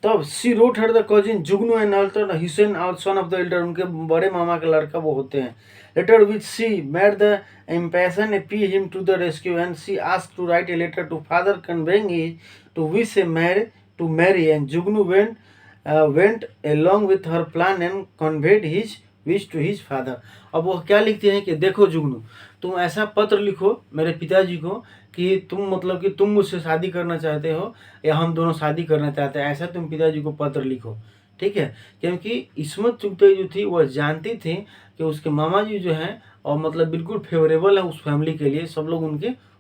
तब she road her the cousin Jugnu and अल्तर Hussain और सन ऑफ द एल्डर, उनके बड़े मामा के लड़का वो होते हैं। Letter which she made the impassioned appeal him to the rescue, and she asked to write a letter to father conveying his to wish a marry, and Jugnu went along with her plan and conveyed his wish to his father। अब वो क्या लिखते हैं कि देखो जुगनू, तुम ऐसा पत्र लिखो मेरे पिताजी को कि तुम, मतलब कि तुम मुझसे शादी करना चाहते हो या हम दोनों शादी करना चाहते हैं, ऐसा तुम पिताजी को पत्र लिखो, ठीक है। क्योंकि इस्मत चुगताई जो थी वह जानती थी कि उसके मामा जी जो हैं, और मतलब बिल्कुल फेवरेबल है उस फैमिली के लिए, सब लोग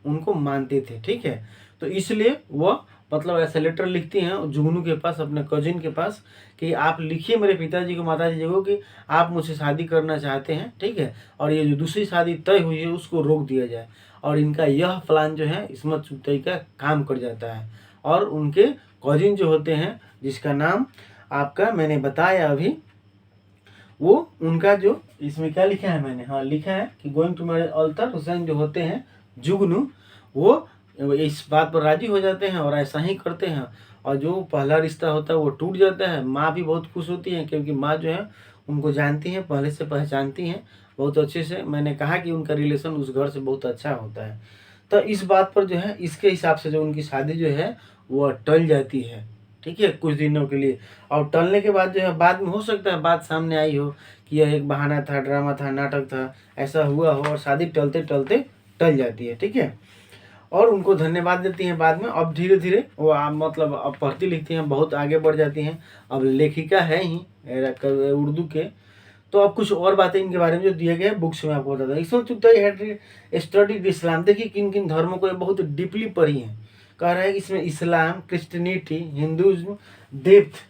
उनको मानते थे, ठीक है। तो इसलिए वह मतलब ऐसा लेटर लिखती हैं जुगनू के पास, अपने कजिन के पास, कि आप लिखिए मेरे पिताजी को, माताजी को, कि आप मुझसे शादी करना चाहते हैं, ठीक है, और ये जो दूसरी शादी तय हुई है उसको रोक दिया जाए। और इनका यह प्लान जो है इस्मत चुगताई का काम कर जाता है। और उनके कजिन जो होते हैं, जिसका नाम आपका मैंने बताया अभी, वो उनका जो इसमें क्या लिखा है मैंने, हाँ लिखा है कि गोइंग टू मैरिज अल्तर हुसैन जो होते हैं जुगनू, वो इस बात पर राजी हो जाते हैं और ऐसा ही करते हैं। और जो पहला रिश्ता होता है वो टूट जाता है। माँ भी बहुत खुश होती है क्योंकि माँ जो है उनको जानती हैं, पहले से पहचानती हैं बहुत अच्छे से। मैंने कहा कि उनका रिलेशन उस घर से बहुत अच्छा होता है। तो इस बात पर जो है इसके हिसाब से जो उनकी शादी जो है वो टल जाती है, ठीक है, कुछ दिनों के लिए। और टलने के बाद जो है बाद में हो सकता है बात सामने आई हो कि यह एक बहाना था, ड्रामा था, नाटक था, ऐसा हुआ हो और शादी टलते टलते टल जाती है, ठीक है। और उनको धन्यवाद देती हैं बाद में। अब धीरे धीरे वो मतलब अब पढ़ती लिखती हैं, बहुत आगे बढ़ जाती हैं, अब लेखिका है ही उर्दू के। तो अब कुछ और बातें इनके बारे में जो दिए गए बुक्स में आपको बताता हूँ। इसमें चुकता स्टडीड इस्लाम। देखिए किन किन धर्मों को ये बहुत डीपली पढ़ी है। कह रहा है कि इसमें इस्लाम, क्रिश्चियनिटी, हिंदुज्म, डेप्थ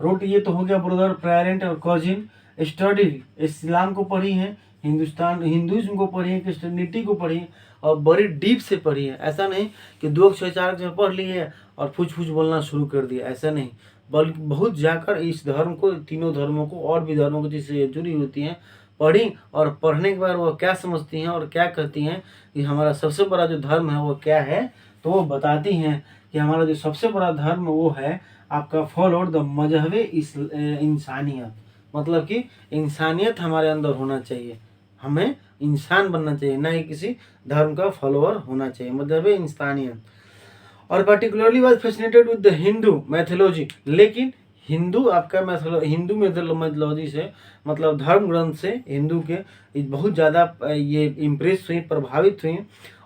रूट, ये तो हो गया ब्रदर, पेरेंट और कजिन। स्टडी इस्लाम को पढ़ी है, हिंदुज्म को पढ़ी है, क्रिश्चियनिटी को पढ़ी है और बड़ी डीप से पढ़ी है। ऐसा नहीं कि 2 अक्षर 4 अक्षर पढ़ लिए और फूच फूच बोलना शुरू कर दिया, ऐसा नहीं, बल्कि बहुत जाकर इस धर्म को, तीनों धर्मों को और भी धर्मों को जिससे जुड़ी होती हैं पढ़ी। और पढ़ने के बाद वो क्या समझती हैं और क्या कहती हैं कि हमारा सबसे बड़ा जो धर्म है वो क्या है, तो वो बताती हैं कि हमारा जो सबसे बड़ा धर्म वो है आपका फॉलो द मजहब इंसानियत। मतलब कि इंसानियत हमारे अंदर होना चाहिए, हमें इंसान बनना चाहिए, ना ही किसी धर्म का फॉलोअर होना चाहिए, मजहब इंसानियत। और particularly was fascinated with the Hindu mythology. लेकिन हिंदू आपका हिंदू मैथोलॉजी से, मतलब धर्म ग्रंथ से हिंदू के बहुत ज़्यादा ये इम्प्रेस हुई, प्रभावित हुई।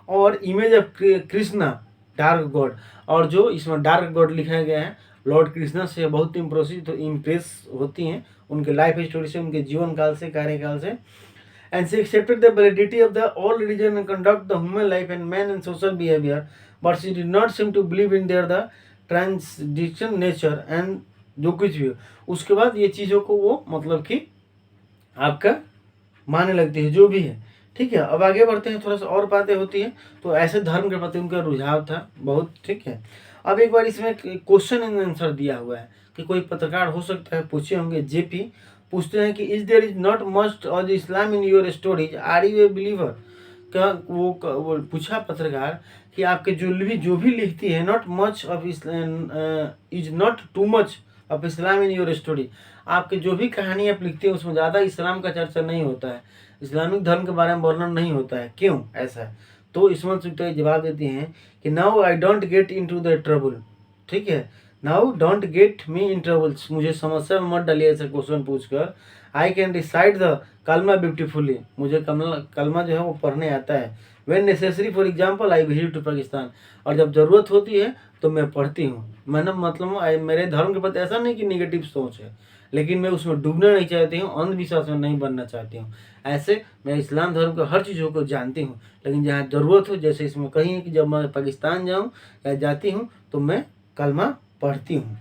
और image of Krishna dark God, और जो इसमें डार्क गॉड लिखा गया है लॉर्ड कृष्णा से बहुत इम्प्रेस होती हैं, उनके लाइफ स्टोरी से, उनके जीवन काल से, कार्यकाल से। And she accepted the validity of the all religion and conduct the human life and man and social behavior, but she did not seem to believe in their the transition nature and जो कुछ भी हो। उसके बाद ये चीज़ों को वो मतलब कि आपका मानने लगती है जो भी है, ठीक है। अब आगे बढ़ते हैं, थोड़ा सा और बातें होती हैं। तो ऐसे धर्म के प्रति उनका रुझाव था बहुत, ठीक है। अब एक बार इसमें क्वेश्चन एंड आंसर दिया हुआ है कि कोई पत्रकार हो सकता है पूछे होंगे, जेपी पूछते हैं कि is there is not must or Islam in your stories, are you a believer. क्या वो पूछा पत्रकार कि आपके जो भी लिखती है, not much of is not too much of Islam in your story, आपके जो भी कहानी आप लिखते हैं उसमें ज़्यादा इस्लाम का चर्चा नहीं होता है, इस्लामिक धर्म के बारे में वर्णन नहीं होता है, क्यों ऐसा। तो इसमें जवाब देती हैं कि now I don't get into the trouble, ठीक है, now don't get me in troubles, मुझे समस्या में मत डालिए ऐसा क्वेश्चन पूछकर। I can recite the kalma beautifully, मुझे कलमा जो है वो पढ़ने आता है। When necessary for example I visit to Pakistan, और जब ज़रूरत होती है तो मैं पढ़ती हूँ। मैंने मतलब मेरे धर्म के प्रति ऐसा नहीं कि निगेटिव सोच है, लेकिन मैं उसमें डूबना नहीं चाहती हूँ, अंधविश्वास में नहीं बनना चाहती हूँ। ऐसे मैं इस्लाम धर्म के हर चीज़ों को जानती हूँ, लेकिन जहाँ ज़रूरत हो, जैसे इसमें कहीं है कि जब मैं पाकिस्तान जाऊँ या जाती हूँ तो मैं कलमा पढ़ती हूँ।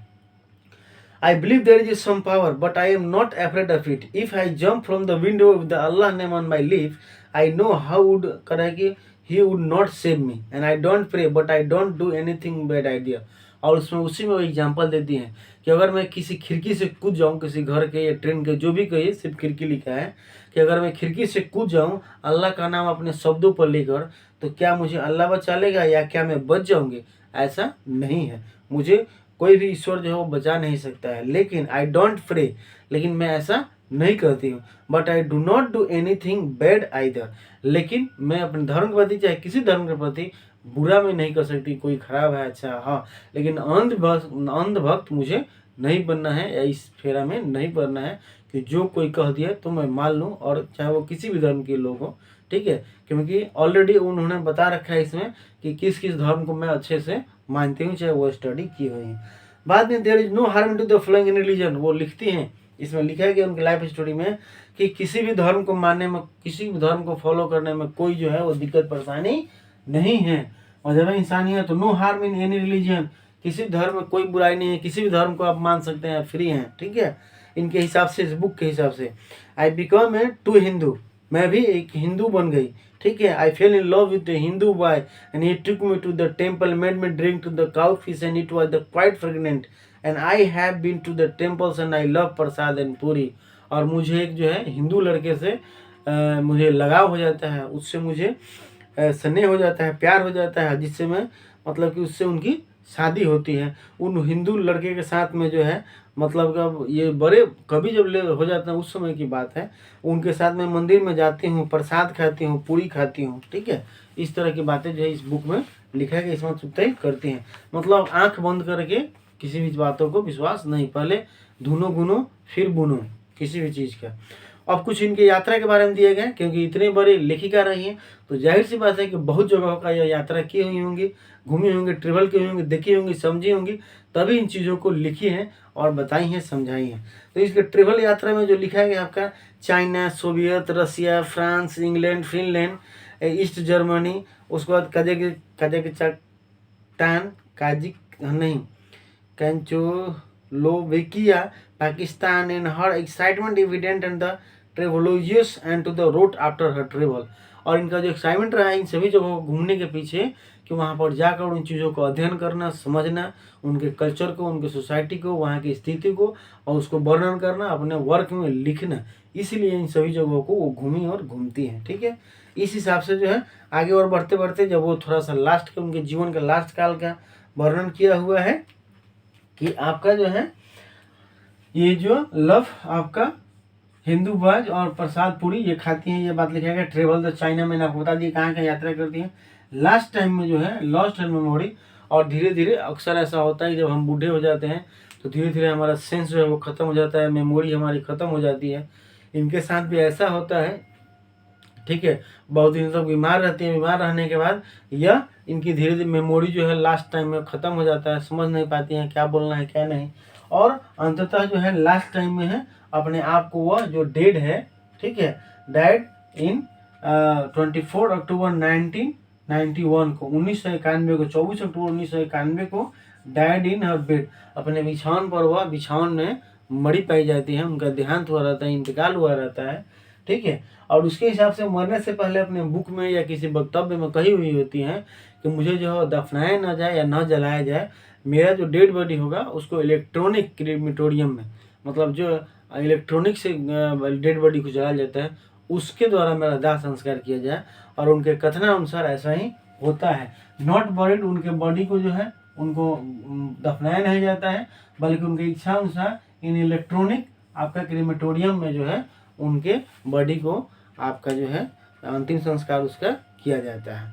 I believe there is some power, but I am not afraid of it. If I jump from the window with the Allah name on my lips, I know how would Karaki He would not save me. And I don't pray, but I don't do anything bad idea. और उसमें उसी में वो example देती हैं कि अगर मैं किसी खिड़की से कूद जाऊँ, किसी घर के या ट्रेन के, जो भी कहिए, सिर्फ खिड़की लिखा है, कि अगर मैं खिड़की से कूद जाऊँ अल्लाह का नाम अपने शब्दों पर लेकर, तो क्या मुझे अल्लाह बचा लेगा या क्या मैं बच जाऊँगी? ऐसा नहीं है, मुझे कोई भी ईश्वर जो है वो बचा नहीं सकता है। लेकिन आई डोंट प्रे, लेकिन मैं ऐसा नहीं करती हूँ। But I do not do anything bad either, लेकिन मैं अपने धर्म के प्रति, चाहे किसी धर्म के प्रति, बुरा में नहीं कर सकती। कोई खराब है, अच्छा हाँ, लेकिन अंधभक्त मुझे नहीं बनना है या इस फेरा में नहीं पड़ना है कि जो कोई कह दिया तो मैं मान लूँ, और चाहे वो किसी भी धर्म के लोग हों, ठीक है। क्योंकि ऑलरेडी उन्होंने बता रखा है इसमें कि किस किस धर्म को मैं अच्छे से मानती हूँ, चाहे वो स्टडी की हुई है। बाद में there is no harm to the flowing in religion, वो लिखती हैं, इसमें लिखा है कि उनकी लाइफ स्टोरी में कि किसी भी धर्म को मानने में, किसी भी धर्म को फॉलो करने में कोई जो है वो दिक्कत परेशानी नहीं है। और जब इंसानियत, तो no harm in any religion, किसी धर्म में कोई बुराई नहीं है, किसी भी धर्म को आप मान सकते हैं, फ्री हैं, ठीक है। इनके हिसाब से, इस बुक के हिसाब से, I become a true Hindu, मैं भी एक हिंदू बन गई, ठीक है। I fell in love with the Hindu boy and he took me to the temple, made me drink to the cow piss and it was the quite fragrant and I have been to the temples and I love prasad and puri. और मुझे एक जो है हिंदू लड़के से मुझे लगाव हो जाता है, उससे मुझे स्नेह हो जाता है, प्यार हो जाता है, जिससे मैं मतलब कि उससे उनकी शादी होती है उन हिंदू लड़के के साथ में जो है, मतलब कब ये बड़े कभी जब ले हो जाते हैं उस समय की बात है, उनके साथ में मंदिर में जाती हूँ, प्रसाद खाती हूँ, पूरी खाती हूँ, ठीक है। इस तरह की बातें जो है इस बुक में लिखा है कि इसमें चुगताई करती हैं। मतलब आंख बंद करके किसी भी बातों को विश्वास नहीं, पहले धुनो गुनो फिर बुनो किसी भी चीज़ का। अब कुछ इनके यात्रा के बारे में दिए गए, क्योंकि इतने बड़ी लेखिका रही हैं तो जाहिर सी बात है कि बहुत जगहों का यह यात्रा की हुई होंगी, घूमी होंगी, ट्रेवल की होंगी, देखी होंगी, समझी होंगी, तभी इन चीज़ों को लिखी हैं और बताई हैं, समझाई हैं। तो इसके ट्रेवल यात्रा में जो लिखा गया आपका China, Soviet, Russia, France, England, Finland, East Germany, उसके बाद कजाकिस्तान, काजिक नहीं Czechoslovakia, Pakistan, and her excitement evident and the travelogues and to the road after her travel. और इनका जो एक्साइटमेंट रहा है इन सभी जगहों को घूमने के पीछे, कि वहाँ पर जाकर उन चीज़ों को अध्ययन करना, समझना, उनके कल्चर को, उनके सोसाइटी को, वहाँ की स्थिति को, और उसको वर्णन करना, अपने वर्क में लिखना, इसीलिए इन सभी जगहों को वो घूमी और घूमती हैं, ठीक है। इस हिसाब से जो है आगे और बढ़ते बढ़ते जब वो थोड़ा सा लास्ट के उनके जीवन के लास्ट काल का वर्णन किया हुआ है कि आपका जो है ये जो लव आपका हिंदू बाज और प्रसाद पूरी ये खाती हैं, ये बात लिखा गया। ट्रेवल द चाइना, मैंने आपको बता दिया कहाँ कहाँ यात्रा करती हैं। लास्ट टाइम में जो है लॉस्ट एंड मेमोरी, और धीरे धीरे अक्सर ऐसा होता है कि जब हम बूढ़े हो जाते हैं तो धीरे धीरे हमारा सेंस जो है वो ख़त्म हो जाता है, मेमोरी हमारी ख़त्म हो जाती है। इनके साथ भी ऐसा होता है, ठीक है। बहुत दिन तक बीमार रहती है, बीमार रहने के बाद यह इनकी धीरे धीरे मेमोरी जो है लास्ट टाइम में ख़त्म हो जाता है, समझ नहीं पाती हैं क्या बोलना है क्या नहीं, और अंततः जो है लास्ट टाइम में है अपने आप को वह जो डेड है, ठीक है, डेड इन 24 अक्टूबर 1991 को, 1991 को, 24 अक्टूबर 1991 को डायड इन हर बेड, अपने बिछावन पर वह बिछावन में मरी पाई जाती है, उनका देहांत हुआ रहता है, इंतकाल हुआ रहता है, ठीक है। और उसके हिसाब से मरने से पहले अपने बुक में या किसी वक्तव्य में कही हुई होती हैं कि मुझे जो है दफनाया ना जाए या न जलाया जाए, मेरा जो डेड बॉडी होगा उसको इलेक्ट्रॉनिक क्रीमेटोरियम में, मतलब जो इलेक्ट्रॉनिक से डेड बॉडी को जलाया जाता है उसके द्वारा मेरा दाह संस्कार किया जाए। और उनके कथनानुसार ऐसा ही होता है। नॉट बॉडीड, उनके बॉडी को जो है उनको दफनाया नहीं जाता है, बल्कि उनकी इच्छा अनुसार इन इलेक्ट्रॉनिक आपका क्रीमेटोरियम में जो है उनके बॉडी को आपका जो है अंतिम संस्कार उसका किया जाता है।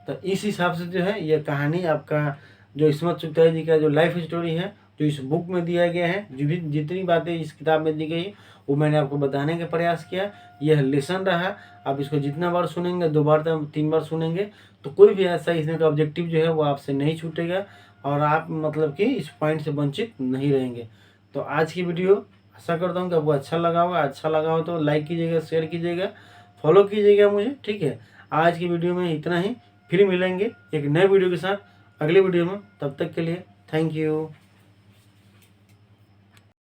तो इस हिसाब से जो है यह कहानी आपका जो इस्मत चुगताई जी का जो लाइफ स्टोरी है जो इस बुक में दिया गया है, जो भी जितनी बातें इस किताब में दी गई वो मैंने आपको बताने का प्रयास किया। यह लेसन रहा, आप इसको जितना बार सुनेंगे, 2 बार 3 बार सुनेंगे तो कोई भी ऐसा इसमें का ऑब्जेक्टिव जो है वो आपसे नहीं छूटेगा और आप मतलब कि इस पॉइंट से वंचित नहीं रहेंगे। तो आज की वीडियो आशा करता हूँ कि आपको अच्छा लगा होगा। अच्छा लगा हो तो लाइक कीजिएगा, शेयर कीजिएगा, फॉलो कीजिएगा मुझे, ठीक है। आज की वीडियो में इतना ही, फिर मिलेंगे एक नए वीडियो के साथ अगले वीडियो में। तब तक के लिए थैंक यू।